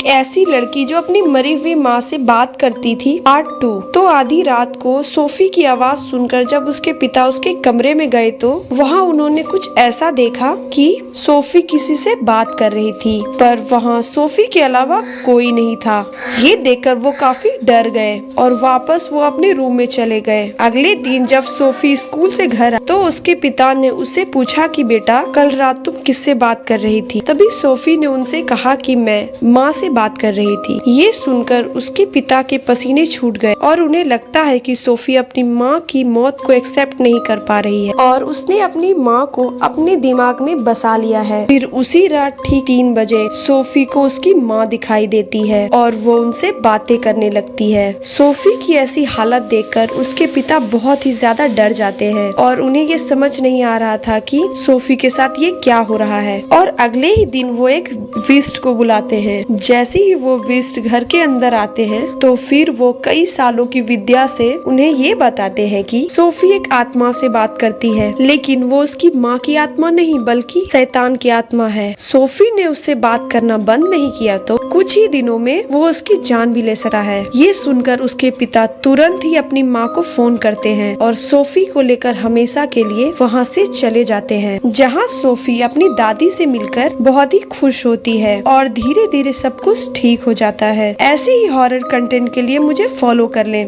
ऐसी लड़की जो अपनी मरी हुई माँ से बात करती थी, पार्ट 2। तो आधी रात को सोफी की आवाज सुनकर जब उसके पिता उसके कमरे में गए तो वहाँ उन्होंने कुछ ऐसा देखा कि सोफी किसी से बात कर रही थी, पर वहाँ सोफी के अलावा कोई नहीं था। ये देखकर वो काफी डर गए और वापस वो अपने रूम में चले गए। अगले दिन जब सोफी स्कूल से घर आई तो उसके पिता ने उससे पूछा कि बेटा, कल रात तुम किससे बात कर रही थी? तभी सोफी ने उनसे कहा कि मैं माँ से बात कर रही थी। ये सुनकर उसके पिता के पसीने छूट गए और उन्हें लगता है कि सोफी अपनी माँ की मौत को एक्सेप्ट नहीं कर पा रही है और उसने अपनी माँ को अपने दिमाग में बसा लिया है। फिर उसी रात ठीक 3 बजे सोफी को उसकी माँ दिखाई देती है और वो उनसे बातें करने लगती है। सोफी की ऐसी हालत देखकर उसके पिता बहुत ही ज्यादा डर जाते हैं और उन्हें ये समझ नहीं आ रहा था कि सोफी के साथ ये क्या हो रहा है। और अगले ही दिन वो एक विस्ट को बुलाते हैं। जैसे ही वो विस्ट घर के अंदर आते हैं तो फिर वो कई सालों की विद्या से उन्हें ये बताते हैं कि सोफी एक आत्मा से बात करती है, लेकिन वो उसकी माँ की आत्मा नहीं बल्कि शैतान की आत्मा है। सोफी ने उससे बात करना बंद नहीं किया तो कुछ ही दिनों में वो उसकी जान भी ले सकता है। ये सुनकर उसके पिता तुरंत ही अपनी माँ को फोन करते हैं और सोफी को लेकर हमेशा के लिए वहाँ से चले जाते हैं, जहाँ सोफी अपनी दादी से मिलकर बहुत ही खुश होती है और धीरे धीरे सब कुछ ठीक हो जाता है। ऐसे ही हॉरर कंटेंट के लिए मुझे फॉलो कर लें।